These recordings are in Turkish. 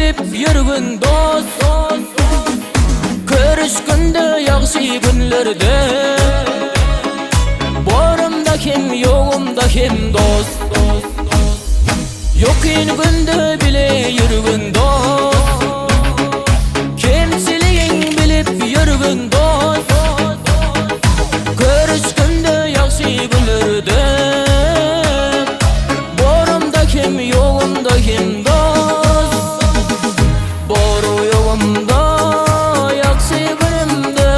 bilip yürgün dost. Körüşkünde yaxşı günlerde, borumda kim yoğumda kim dost. Yokin günde bile yürgün dost, kimsiliğin bilip yürgün dost. Körüşkünde yaxşı günlerde, borumda kim yoğumda kim dost. Boru yoğumda yaxşı günümde,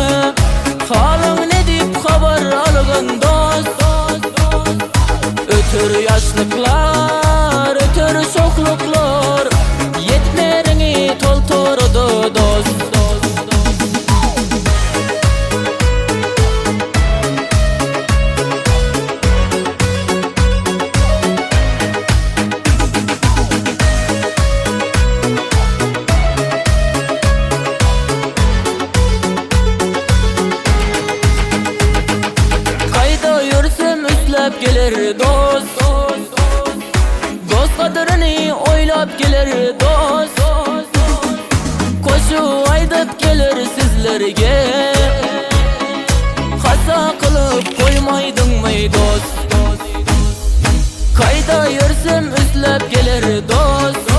halın edip haber algın dost. Ötür yaşlıklar, ötür sokluklar, yetmerini tolturdu dost. Kayda yürsem üslep gelir dost. Dost kadrini oylap gelir dost. Koşu aydıp gelir sizlerge, hasa kılıp koymaydın mı dost. Kayda yürsem üslep gelir dost.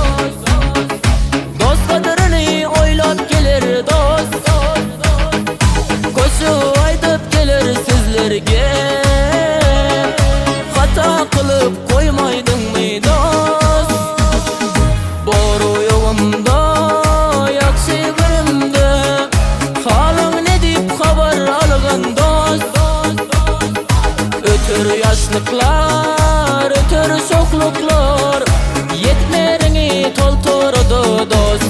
Dost kadrini oylap gelir dost. Koşu aydıp gelir sizlerge, hata kılıp koymaydın mı dost. Boru yoğumda yaxşı günümde, halın edip haber algın dost. Ötür yaşlıklar, ötür sokluklar, yetmerini tolturdu dost.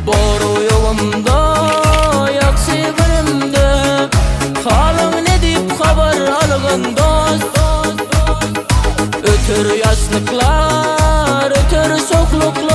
Boru yoğumda yaxşı günümde, halın edip haber algın dost. Ötür yaşlıklar, ötür sokluklar,